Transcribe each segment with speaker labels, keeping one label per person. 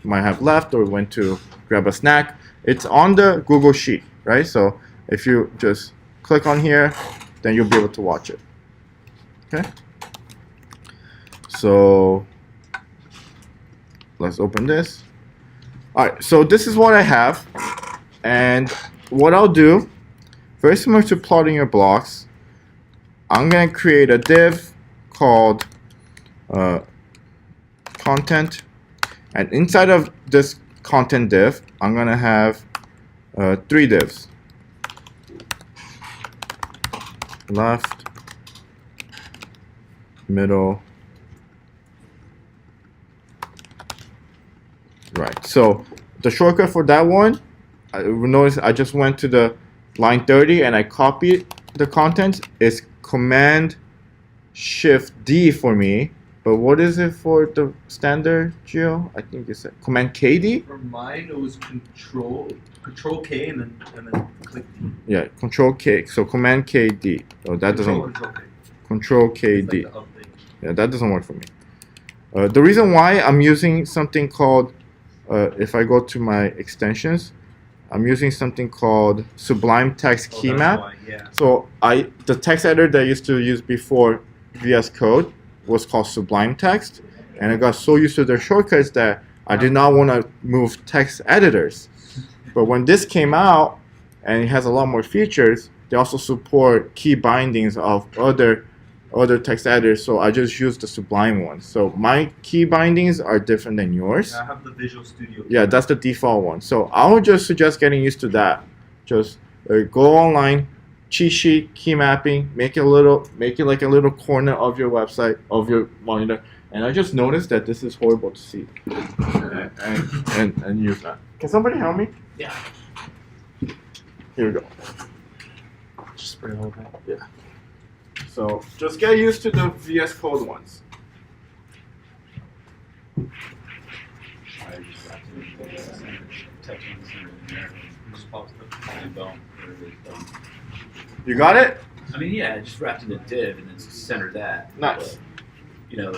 Speaker 1: might have left or went to grab a snack. It's on the Google Sheet, right? So if you just click on here, then you'll be able to watch it. Okay. So let's open this. All right. So this is what I have, and what I'll do, very similar to plotting your blocks, I'm gonna create a div called content, and inside of this content div, I'm gonna have 3 divs: left, middle, right. So the shortcut for that one, notice I just went to the line 30 and I copied the content. Is Command Shift D for me. But what is it for the standard, Gio? I think you said Command KD?
Speaker 2: For mine, it was Control K and then click D.
Speaker 1: Yeah, Control K. So Command KD. Oh, that doesn't work. Control KD.
Speaker 2: Like
Speaker 1: yeah, that doesn't work for me. The reason why I'm using something called, if I go to my extensions, I'm using something called Sublime Text Key Map.
Speaker 2: Why, yeah.
Speaker 1: So the text editor that I used to use before VS Code was called Sublime Text, and I got so used to their shortcuts that I did not want to move text editors. But when this came out, and it has a lot more features, they also support key bindings of other text editors, so I just used the Sublime one. So my key bindings are different than yours.
Speaker 2: Yeah, I have the Visual Studio.
Speaker 1: Yeah, that's the default one. So I would just suggest getting used to that. Just go online, cheat sheet, key mapping, make it like a little corner of your website, of your monitor. And I just noticed that this is horrible to see. And use that. Can somebody help me?
Speaker 2: Yeah.
Speaker 1: Here we go.
Speaker 2: Just spray all that.
Speaker 1: Yeah. So just get used to the VS Code ones. You got it?
Speaker 3: I mean, yeah, just wrapped in a div and then center that.
Speaker 1: Nice.
Speaker 3: You know,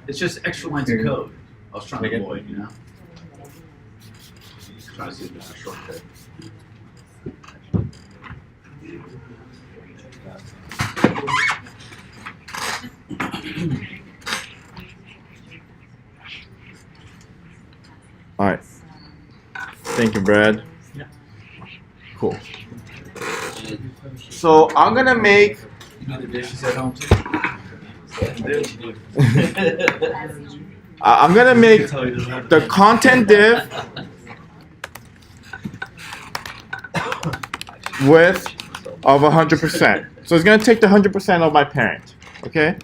Speaker 3: it's just extra lines of code. I was trying to avoid, you know? Trying to see if there's a shortcut.
Speaker 1: All right. Thank you, Brad.
Speaker 3: Yeah.
Speaker 1: Cool. So I'm gonna make.
Speaker 3: You do the dishes at home too?
Speaker 1: I'm gonna make the content div width of 100%. So it's gonna take the 100% of my parent. Okay.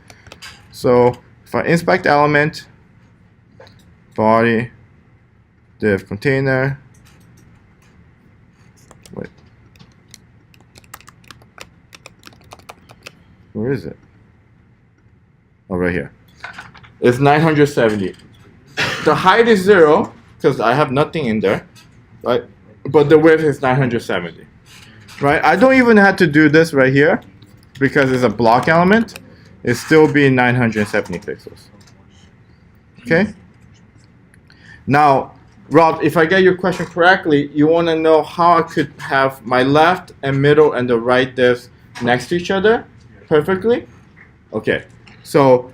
Speaker 1: So if I inspect element, body, div container. Wait. Where is it? Oh, right here. It's 970. The height is 0 because I have nothing in there, right? But the width is 970, right? I don't even have to do this right here because it's a block element. It's still be 970 pixels. Okay. Now, Rob, if I get your question correctly, you want to know how I could have my left and middle and the right divs next to each other perfectly? Okay. So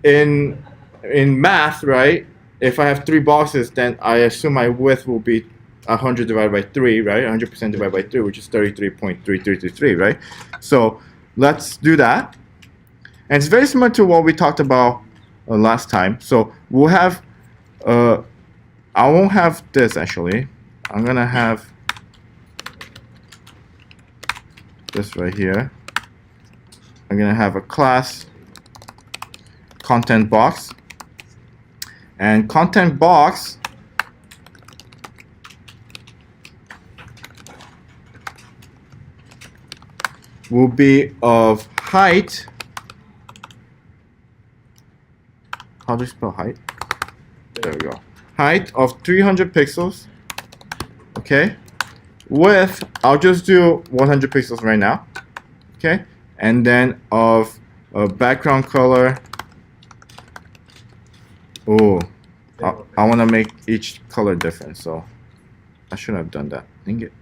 Speaker 1: in math, right? If I have 3 boxes, then I assume my width will be 100 divided by 3, right? 100% divided by 3, which is 33.3333, right? So let's do that. And it's very similar to what we talked about last time. So we'll have, I won't have this actually. I'm gonna have this right here. I'm gonna have a class content box, and content box will be of height. How do you spell height? There we go. Height of 300 pixels. Okay. Width, I'll just do 100 pixels right now. Okay. And then of background color Oh, I want to make each color different, so I shouldn't have done that. Dang it.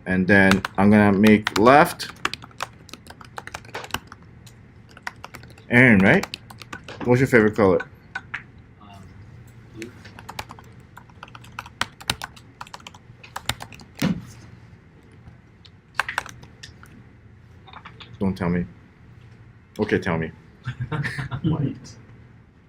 Speaker 1: And then I'm gonna make left. Aaron, right? What's your favorite color?
Speaker 3: Blue.
Speaker 1: Don't tell me. Okay, tell me.
Speaker 4: White.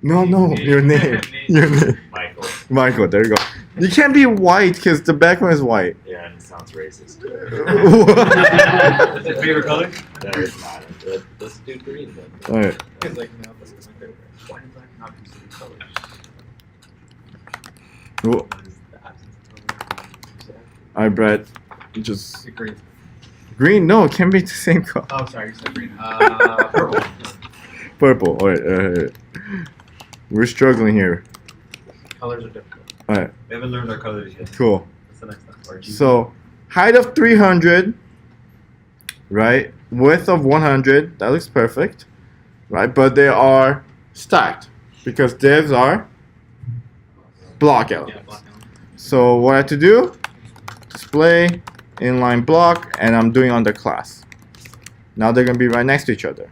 Speaker 1: No, your name. Your name.
Speaker 4: Michael.
Speaker 1: Michael, there you go. You can't be white because the background is white.
Speaker 4: Yeah, and it sounds racist.
Speaker 2: That's your favorite color?
Speaker 4: That is not. Let's do green then.
Speaker 1: Alright.
Speaker 2: Because like now this is my favorite. White and black are not considered colors.
Speaker 1: Cool.
Speaker 4: What is the absence of color?
Speaker 1: Alright, Brad. Just
Speaker 2: Green.
Speaker 1: green. No, it can't be the same color.
Speaker 2: Oh, sorry, you said green. Purple.
Speaker 1: Purple. Alright. We're struggling here.
Speaker 2: Colors are difficult.
Speaker 1: Alright.
Speaker 2: We haven't learned our colors yet.
Speaker 1: Cool.
Speaker 2: What's the next one?
Speaker 1: So height of 300, right? Width of 100. That looks perfect, right? But they are stacked because divs are block elements.
Speaker 2: Yeah, black element.
Speaker 1: So what I have to do? Display inline block, and I'm doing under class. Now they're gonna be right next to each other.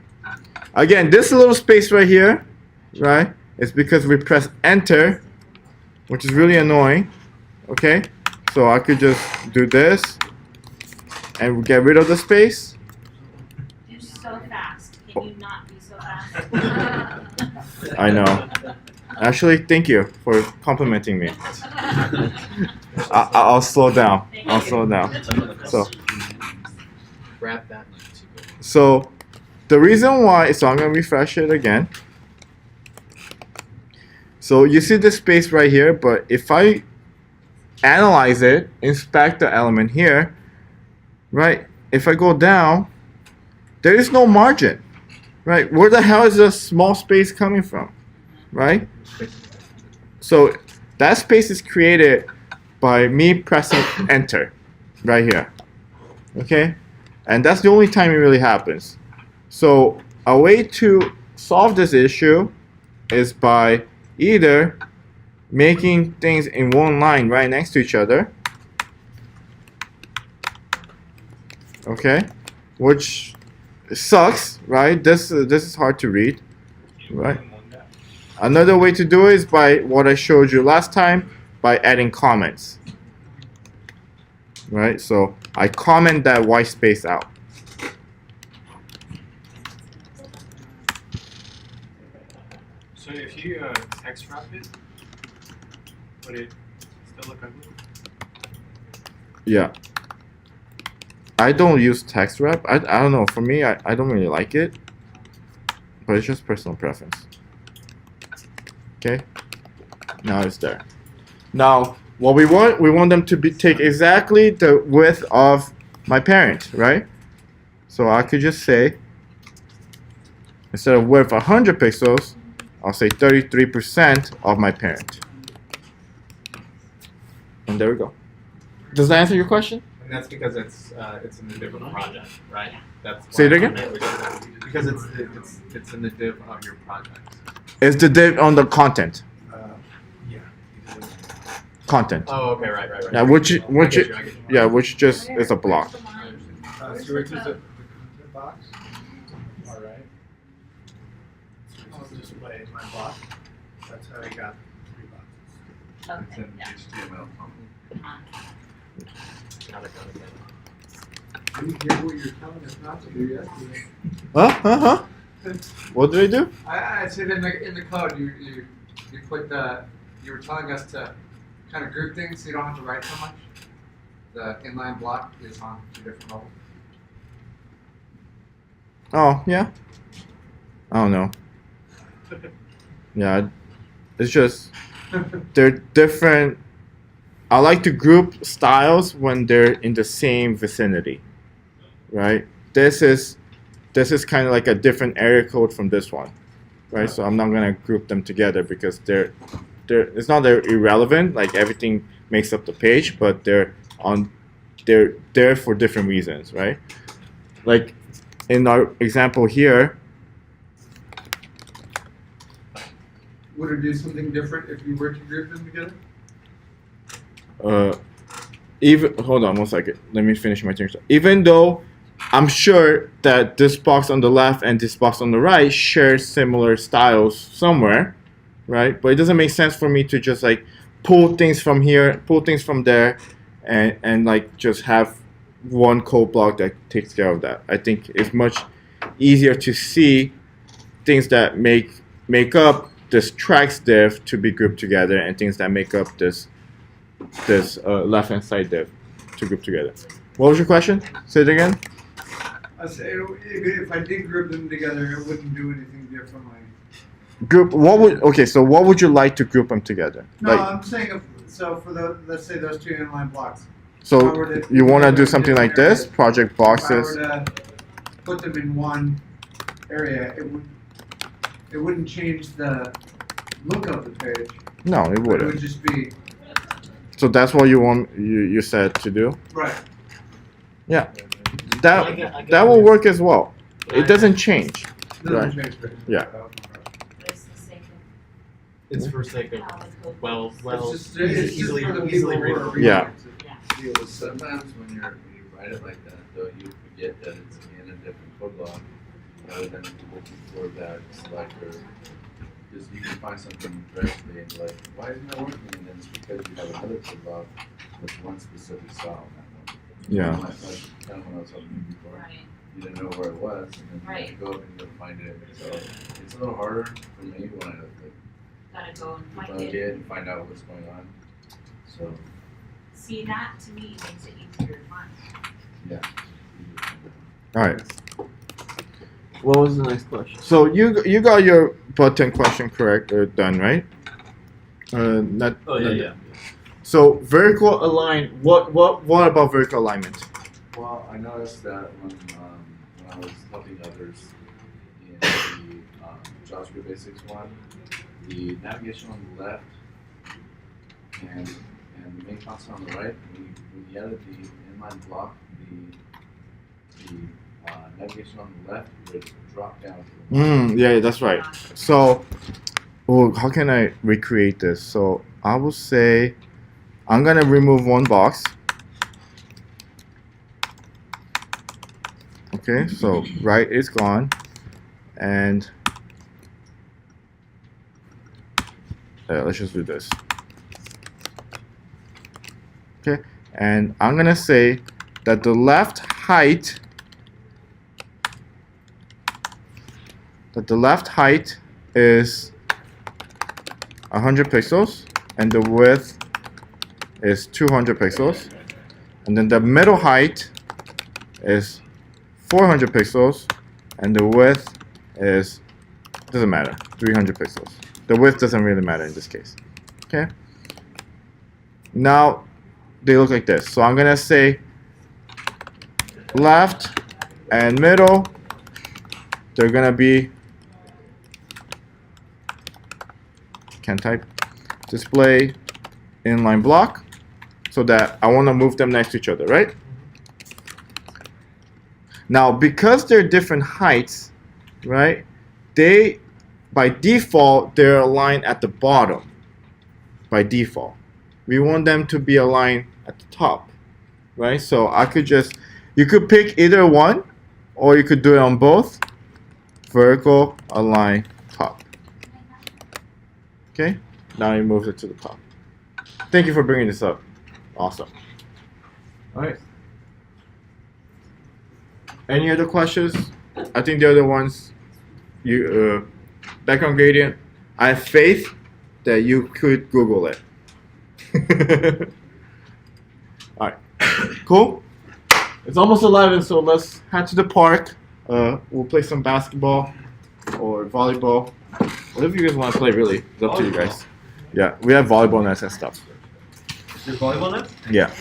Speaker 1: Again, this little space right here, right? It's because we press enter, which is really annoying. Okay, so I could just do this and get rid of the space.
Speaker 5: You're so fast. Can you not be so fast?
Speaker 1: I know. Actually, thank you for complimenting me. I'll slow down. I'll slow down. So,
Speaker 2: Grab that.
Speaker 1: so the reason why, so I'm gonna refresh it again. So you see this space right here, but if I analyze it, inspect the element here, right? If I go down, there is no margin, right? Where the hell is this small space coming from, right? So that space is created by me pressing enter right here, okay? And that's the only time it really happens. So a way to solve this issue is by either making things in one line right next to each other, okay, which sucks, right? This is hard to read, right? Another way to do it is by what I showed you last time, by adding comments, right? So I comment that white space out.
Speaker 6: So if you text wrap it, would it still look ugly?
Speaker 1: Yeah. I don't use text wrap. I don't know. For me, I don't really like it. But it's just personal preference. Okay. Now it's there. Now, what we want them to take exactly the width of my parent, right? So I could just say, instead of width 100 pixels, I'll say 33% of my parent. And there we go. Does that answer your question?
Speaker 2: And that's because it's in the div of the project, right? That's
Speaker 1: Say it
Speaker 2: why-
Speaker 1: again?
Speaker 2: Because it's in the div of your project.
Speaker 1: It's the div on the content.
Speaker 2: Yeah.
Speaker 1: Content.
Speaker 2: Oh, okay, right.
Speaker 1: Yeah, which
Speaker 2: I get you.
Speaker 1: yeah, which just is a block.
Speaker 2: So which is the box? All right.
Speaker 7: I'll display my block. That's how I got 3 boxes.
Speaker 5: Okay, yeah.
Speaker 2: HTML.
Speaker 4: Now they're coming together.
Speaker 7: I didn't hear what you're telling us not to do yesterday.
Speaker 1: Huh? What did I do?
Speaker 7: I said in the code you put you were telling us to kind of group things so you don't have to write so much. The inline block is on 2 different levels.
Speaker 1: Oh, yeah. I don't know. Yeah, it's just they're different. I like to group styles when they're in the same vicinity, right? This is kind of like a different area code from this one, right? So I'm not gonna group them together because they're it's not they're irrelevant. Like everything makes up the page, but they they're there for different reasons, right? Like in our example here,
Speaker 7: Would it do something different if you were to group them together?
Speaker 1: even hold on one second. Let me finish my thing. Even though I'm sure that this box on the left and this box on the right share similar styles somewhere, right? But it doesn't make sense for me to just like pull things from here, pull things from there, and like just have one code block that takes care of that. I think it's much easier to see things that make up this tracks div to be grouped together, and things that make up this left hand side div to group together. What was your question? Say it again.
Speaker 7: I say if I did group them together, it wouldn't do anything differently.
Speaker 1: Group. So what would you like to group them together?
Speaker 7: No,
Speaker 1: Like,
Speaker 7: I'm saying for let's say those two inline blocks.
Speaker 1: so
Speaker 7: if I were to
Speaker 1: you want to
Speaker 7: put
Speaker 1: do
Speaker 7: them in
Speaker 1: something like
Speaker 7: different
Speaker 1: this?
Speaker 7: areas,
Speaker 1: Project
Speaker 7: If I
Speaker 1: boxes.
Speaker 7: were to put them in one area, it wouldn't change the look of the page.
Speaker 1: No, it
Speaker 7: But it
Speaker 1: wouldn't.
Speaker 7: would just be
Speaker 1: So that's what you said to do.
Speaker 7: right.
Speaker 1: That will work as well. It doesn't change.
Speaker 7: Doesn't change page.
Speaker 1: Yeah.
Speaker 5: But it's the sake
Speaker 4: It's for sake of,
Speaker 5: of how the code
Speaker 4: well,
Speaker 5: works.
Speaker 4: well,
Speaker 7: It's just
Speaker 4: easily,
Speaker 7: for the
Speaker 4: easily
Speaker 7: people who are
Speaker 4: readable.
Speaker 1: Yeah.
Speaker 7: reading it.
Speaker 8: Sometimes when you write it like that, though, you forget that it's in a different code block rather than looking for that selector. Because you can find something directly and be like, why isn't that working? And then it's because you have another code block with one specific style in that one.
Speaker 1: Yeah.
Speaker 8: Like kind of when I was talking to you before,
Speaker 5: Right.
Speaker 8: you didn't know where it was, and then you
Speaker 5: Right.
Speaker 8: have to go up and go find it. So it's a little harder for me when I like,
Speaker 5: Gotta go and find
Speaker 8: debug
Speaker 5: it.
Speaker 8: it and find out what's going on. So,
Speaker 5: See, that to me makes it easier to find.
Speaker 8: yeah.
Speaker 1: All right.
Speaker 4: What was the next question?
Speaker 1: So you got your button question correct done, right? Not.
Speaker 3: Oh, yeah.
Speaker 1: So vertical align. What about vertical alignment?
Speaker 8: Well, I noticed that when I was helping others in the JavaScript Basics one, the navigation on the left and the main console on the right, when you added the inline block, the navigation on the left would drop down.
Speaker 1: Yeah, that's right. So, how can I recreate this? So I will say, I'm gonna remove one box. Okay, so right is gone, and let's just do this. Okay, and I'm gonna say that the left height is 100 pixels and the width is 200 pixels, and then the middle height is 400 pixels and the width is, doesn't matter, 300 pixels. The width doesn't really matter in this case. Okay, now they look like this. So I'm gonna say left and middle, they're gonna be, can't type, display inline block, so that I want to move them next to each other, right? Now because they're different heights, right, they by default they're aligned at the bottom. By default we want them to be aligned at the top, right? So I could just, you could pick either one or you could do it on both. Vertical align top. Okay, now he moves it to the top. Thank you for bringing this up. Awesome. All right. Any other questions? I think the other ones, you background gradient. I have faith that you could Google it. All right. Cool. It's almost 11, so let's head to the park. We'll play some basketball or volleyball. Whatever you guys want to play, really. It's up to you guys. Yeah, we have volleyball nets and stuff.
Speaker 2: Is there volleyball net?
Speaker 1: Yeah.